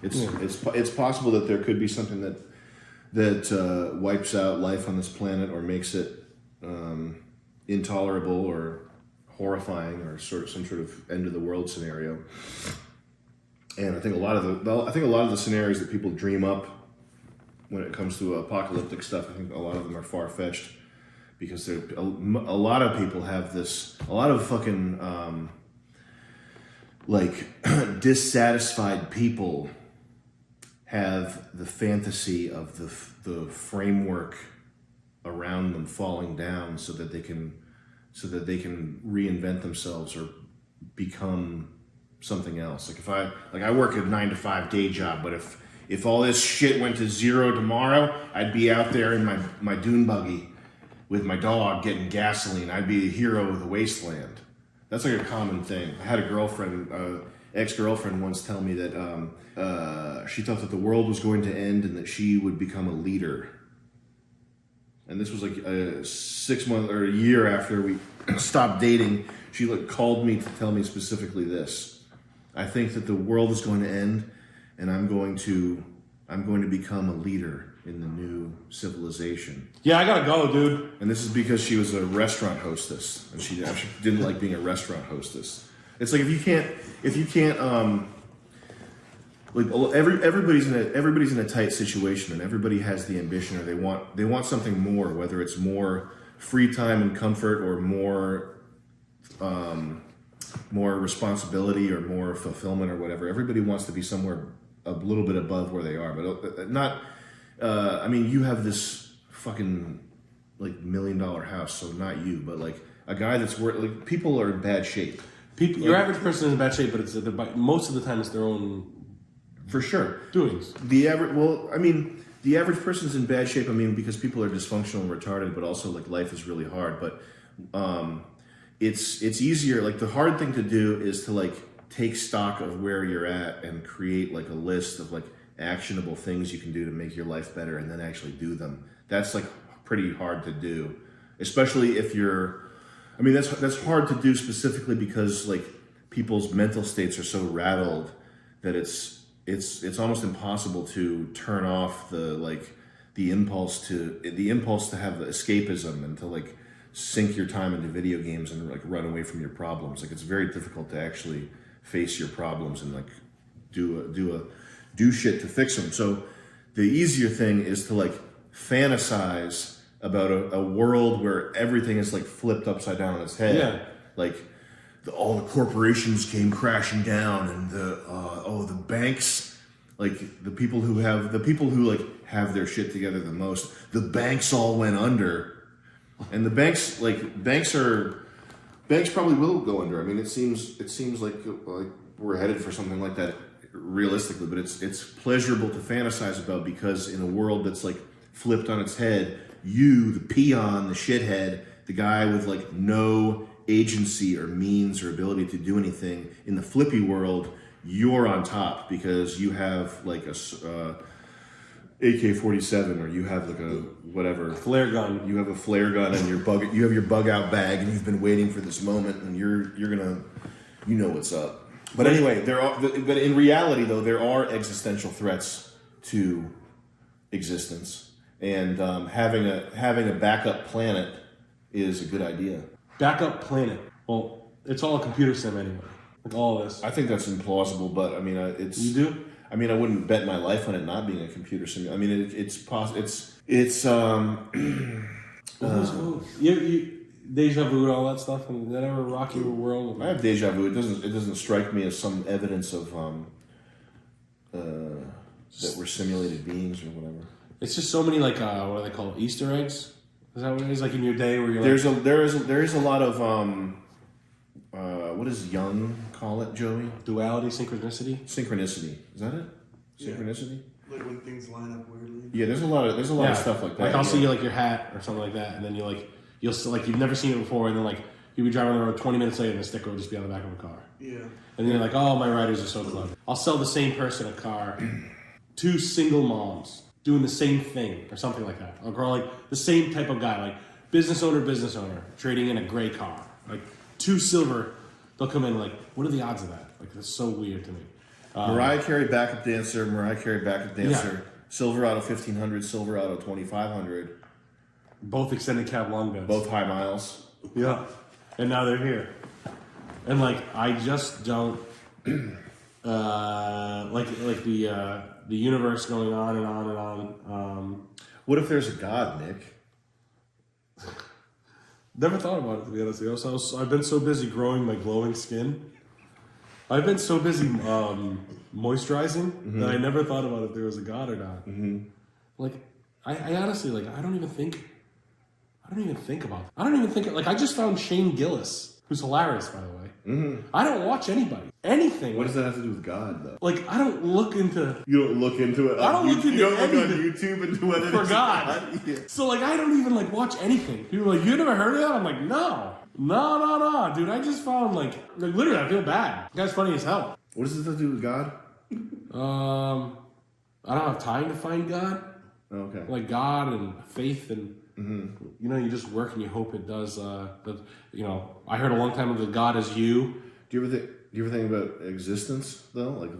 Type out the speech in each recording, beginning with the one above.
It's possible that there could be something that wipes out life on this planet or makes it intolerable or horrifying or some sort of end of the world scenario. And I think a lot of the scenarios that people dream up when it comes to apocalyptic stuff, I think a lot of them are far-fetched because a lot of people have this, a lot of fucking dissatisfied people have the fantasy of the framework around them falling down so that they can reinvent themselves or become something else. I work a 9-to-5 day job, but if all this shit went to zero tomorrow, I'd be out there in my dune buggy with my dog getting gasoline. I'd be the hero of the wasteland. That's like a common thing. I had a girlfriend, ex-girlfriend once tell me that she thought that the world was going to end and that she would become a leader. And this was like 6 months or a year after we stopped dating. She called me to tell me specifically this. I think that the world is going to end, and I'm going to become a leader in the new civilization. Yeah, I gotta go, dude. And this is because she was a restaurant hostess, and she actually didn't like being a restaurant hostess. It's like if you can't everybody's in a tight situation, and everybody has the ambition, or they want something more, whether it's more free time and comfort, or more responsibility, or more fulfillment, or whatever. Everybody wants to be somewhere a little bit above where they are, but not. You have this fucking $1 million house, so not you, but like a guy that's people are in bad shape. Your average person is in bad shape, but most of the time it's their own. For sure. Doings. The average person's in bad shape, because people are dysfunctional and retarded, but also life is really hard. But it's easier. The hard thing to do is to take stock of where you're at and create a list of actionable things you can do to make your life better, and then actually do them. That's pretty hard to do, especially if you're. That's hard to do specifically because people's mental states are so rattled that it's almost impossible to turn off the impulse to have the escapism and to sink your time into video games and run away from your problems. It's very difficult to actually face your problems and do shit to fix them. So the easier thing is to fantasize about a world where everything is flipped upside down on its head. Yeah. All the corporations came crashing down, and the banks, the people who have their shit together the most, the banks all went under, and the banks probably will go under. It seems like we're headed for something like that realistically, but it's pleasurable to fantasize about, because in a world that's flipped on its head, you, the peon, the shithead, the guy with no agency or means or ability to do anything, in the flippy world, you're on top because you have a AK-47, or you have a whatever flare gun. You have a flare gun and you have your bug out bag, and you've been waiting for this moment, and you're gonna, what's up. But anyway, but in reality though, there are existential threats to existence, and having a backup planet is a good idea. Backup planet. Well, it's all a computer sim anyway. All this. I think that's implausible, but it's. You do? I wouldn't bet my life on it not being a computer sim. It's possible. It's. Deja vu and all that stuff, and that ever rock your world? I have deja vu. It doesn't strike me as some evidence of that we're simulated beings or whatever. It's just so many what do they call it? Easter eggs? Is that what it is? In your day where you're there is a lot of what does Jung call it, Joey? Duality, synchronicity. Synchronicity. Is that it? Synchronicity. Yeah. When things line up weirdly. Yeah, there's a lot of stuff like that. I'll see your hat or something like that, and then you'll you've never seen it before, and then you'll be driving on the road 20 minutes later, and the sticker will just be on the back of a car. Yeah. And then you're oh, my riders are so clever. I'll sell the same person a car, 2 single moms doing the same thing or something like that. I'll grow the same type of guy, business owner, trading in a gray car. 2 silver, they'll come in what are the odds of that? That's so weird to me. Mariah Carey backup dancer, Silverado 1500, Silverado 2500. Both extended cab long beds. Both high miles. Yeah. And now they're here. And like, I just don't like the universe going on and on and on. What if there's a God, Nick? Never thought about it, to be honest with you. I've been so busy growing my glowing skin. I've been so busy moisturizing that I never thought about if there was a God or not. Like, I honestly, like, I don't even think about it. Like, I just found Shane Gillis, who's hilarious, by the way. I don't watch anything. What does that have to do with God, though? Like, I don't look into... You don't look into it? I don't look into You don't look on anything. YouTube into whether For it's God. Yeah. So, like, I don't even, like, watch anything. People are like, you never heard of that? I'm like, no. No. Dude, I just found, like literally, I feel bad. The guy's funny as hell. What does this have to do with God? I don't have time to find God. Okay. Like, God and faith and... You know, you just work and you hope it does. You know, I heard a long time ago, God is you. Do you ever think about existence though, like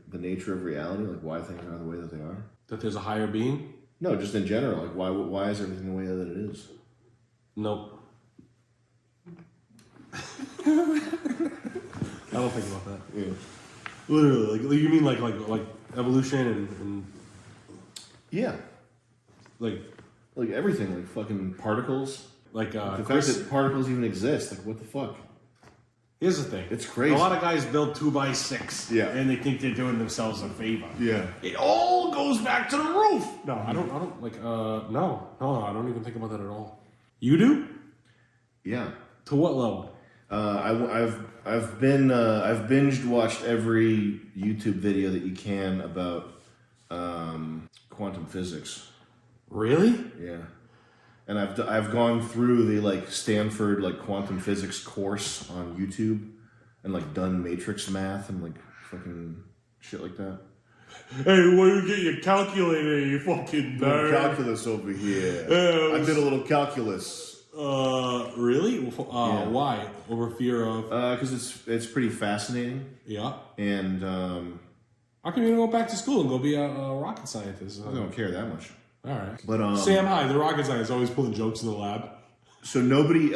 the nature of reality, like why things are the way that they are? That there's a higher being? No, just in general, like why is everything the way that it is? Nope. I don't think about that. Yeah. Literally, like you mean like evolution and Yeah. like everything, like fucking particles. Like The fact that particles even exist, like what the fuck? Here's the thing. It's crazy. A lot of guys build 2x6. Yeah. And they think they're doing themselves a favor. Yeah. It all goes back to the roof. No, I don't like no, I don't even think about that at all. You do? Yeah. To what level? I've binged watched every YouTube video that you can about quantum physics. Really? Yeah. And I've gone through the like Stanford like quantum physics course on YouTube and like done matrix math and like fucking shit like that. Hey, where you get your calculator, you fucking nerd? Calculus over here. I did a little calculus. Really? Yeah. Why? Over fear of? Because it's pretty fascinating. Yeah. And How come you don't go back to school and go be a rocket scientist? I don't care that much. All right. But Sam Hyde, the rocket scientist, always pulling jokes in the lab. So nobody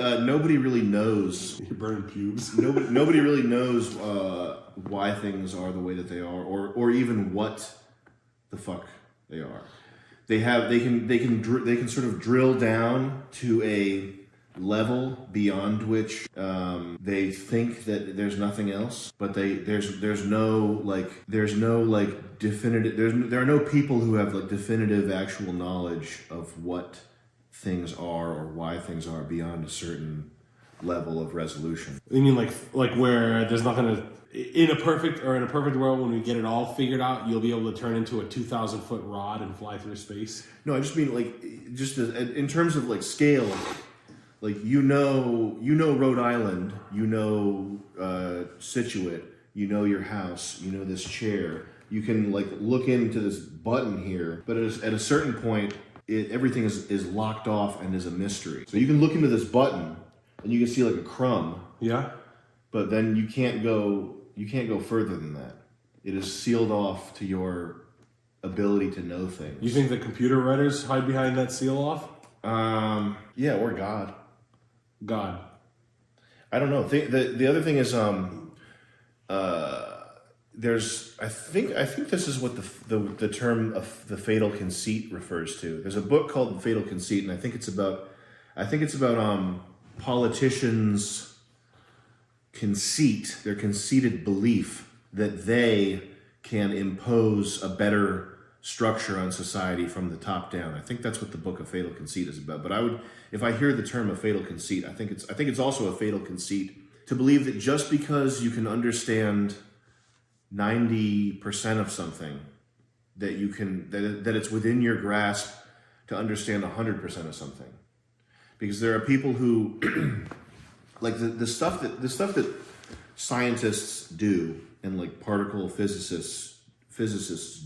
really knows. You're burning pubes. Nobody really knows why things are the way that they are, or even what the fuck they are. They can sort of drill down to a level beyond which they think that there's nothing else, but there's no definitive. There are no people who have like definitive actual knowledge of what things are or why things are beyond a certain level of resolution. You mean like where there's not gonna in a perfect world when we get it all figured out, you'll be able to turn into a 2,000-foot rod and fly through space? No, I just mean like just in terms of like scale. Like you know Rhode Island, you know Situate, you know your house, you know this chair. You can like look into this button here, but at a certain point, everything is locked off and is a mystery. So you can look into this button and you can see like a crumb. Yeah. But then you can't go further than that. It is sealed off to your ability to know things. You think the computer writers hide behind that seal off? Yeah, or God. God. I don't know. The other thing is there's I think this is what the term of the fatal conceit refers to. There's a book called The Fatal Conceit, and I think it's about politicians' conceit, their conceited belief that they can impose a better structure on society from the top down. I think that's what the book of Fatal Conceit is about. But if I hear the term of fatal conceit, I think it's also a fatal conceit to believe that just because you can understand 90% of something, that it's within your grasp to understand 100% of something. Because there are people who like the stuff that scientists do and like particle physicists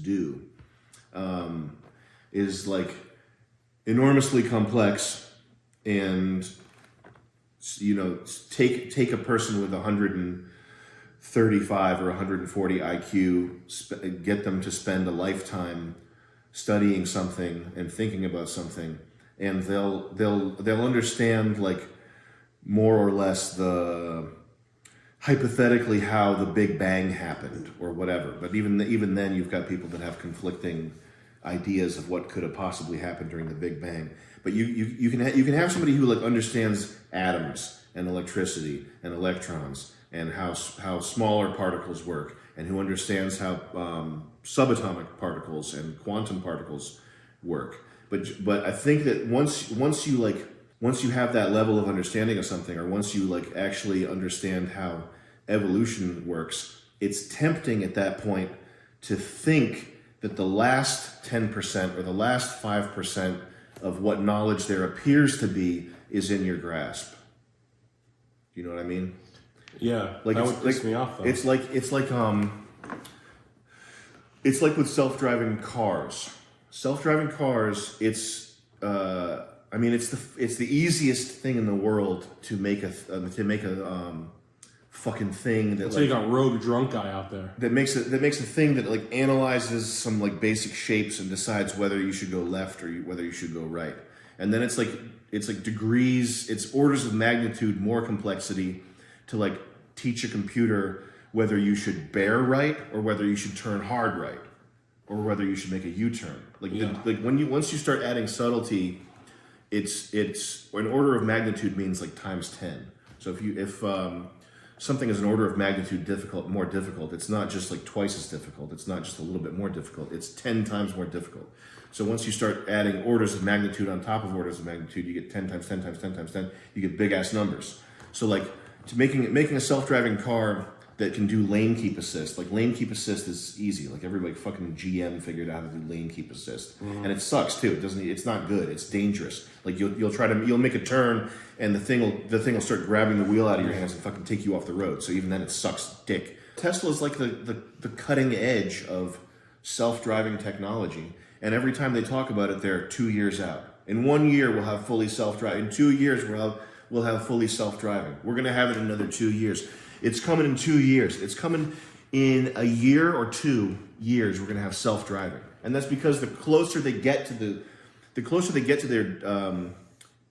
do is like enormously complex, and you know take a person with 130 35 or 140 IQ, get them to spend a lifetime studying something and thinking about something, and they'll understand like more or less the hypothetically how the Big Bang happened or whatever. But even then, you've got people that have conflicting ideas of what could have possibly happened during the Big Bang. But you can have somebody who like understands atoms and electricity and electrons and how smaller particles work, and who understands how subatomic particles and quantum particles work. But I think that once you have that level of understanding of something, or once you like actually understand how evolution works, it's tempting at that point to think that the last 10% or the last 5% of what knowledge there appears to be is in your grasp. Do you know what I mean? Yeah, like that would piss me off though. It's like with self-driving cars. Self-driving cars, it's the easiest thing in the world to make a fucking thing that so you got rogue drunk guy out there that makes a thing that like analyzes some like basic shapes and decides whether you should go left or whether you should go right. And then it's like degrees, it's orders of magnitude more complexity to like teach a computer whether you should bear right or whether you should turn hard right or whether you should make a U-turn. Once you start adding subtlety, it's an order of magnitude means like times 10. So if something is an order of magnitude more difficult, it's not just like twice as difficult. It's not just a little bit more difficult. It's 10 times more difficult. So once you start adding orders of magnitude on top of orders of magnitude, you get 10 times 10 times 10 times 10. You get big ass numbers. So like making a self-driving car that can do lane keep assist. Like lane keep assist is easy. Like everybody fucking GM figured out how to do lane keep assist, and it sucks too. It's not good. It's dangerous. Like you'll make a turn, and the thing will start grabbing the wheel out of your hands and fucking take you off the road. So even then, it sucks dick. Tesla's like the cutting edge of self-driving technology, and every time they talk about it, they're 2 years out. In 1 year, we'll have fully self-driving. In 2 years, we'll have fully self-driving. We're gonna have it in another 2 years. It's coming in 2 years. It's coming in a year or 2 years. We're going to have self-driving, and that's because the closer they get to their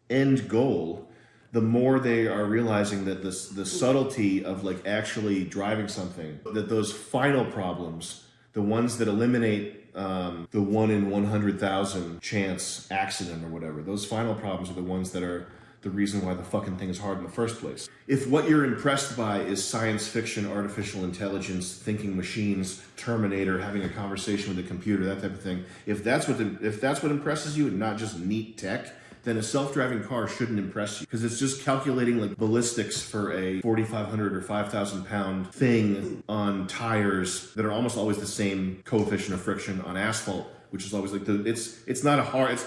end goal, the more they are realizing that the subtlety of like actually driving something, that those final problems, the ones that eliminate the 1 in 100,000 chance accident or whatever, those final problems are the ones that are the reason why the fucking thing is hard in the first place. If what you're impressed by is science fiction, artificial intelligence, thinking machines, Terminator, having a conversation with a computer, that type of thing, if that's what impresses you and not just neat tech, then a self-driving car shouldn't impress you, because it's just calculating like ballistics for a 4,500 or 5,000 pound thing on tires that are almost always the same coefficient of friction on asphalt, which is always like it's not a hard.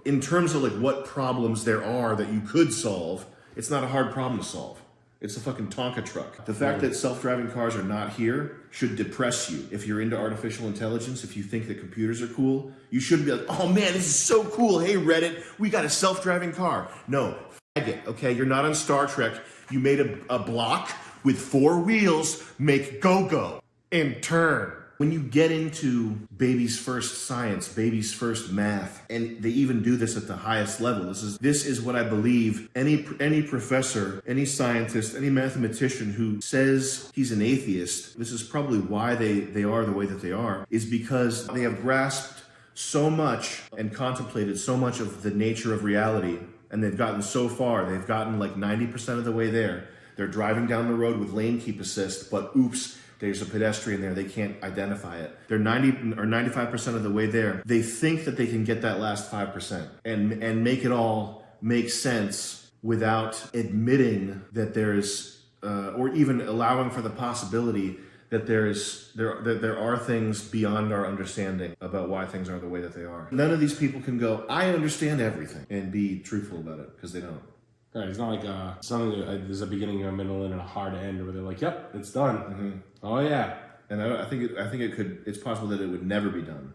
In terms of like what problems there are that you could solve, it's not a hard problem to solve. It's a fucking Tonka truck. The fact that self-driving cars are not here should depress you. If you're into artificial intelligence, if you think that computers are cool, you shouldn't be like, oh man, this is so cool. Hey Reddit, we got a self-driving car. No, fag it, okay? You're not on Star Trek. You made a block with 4 wheels, make go-go and turn. When you get into baby's first science, baby's first math, and they even do this at the highest level, this is what I believe any professor, any scientist, any mathematician who says he's an atheist, this is probably why they are the way that they are, is because they have grasped so much and contemplated so much of the nature of reality, and they've gotten so far. They've gotten like 90% of the way there. They're driving down the road with lane keep assist, but oops, there's a pedestrian there, they can't identify it. They're 90 or 95% of the way there. They think that they can get that last 5% and make it all make sense without admitting that there's, or even allowing for the possibility that there are things beyond our understanding about why things are the way that they are. None of these people can go, I understand everything, and be truthful about it, because they don't. Right, it's not like there's a beginning, a middle, and a hard end where they're like, "Yep, it's done." Mm-hmm. Oh yeah, and I think it's possible that it would never be done.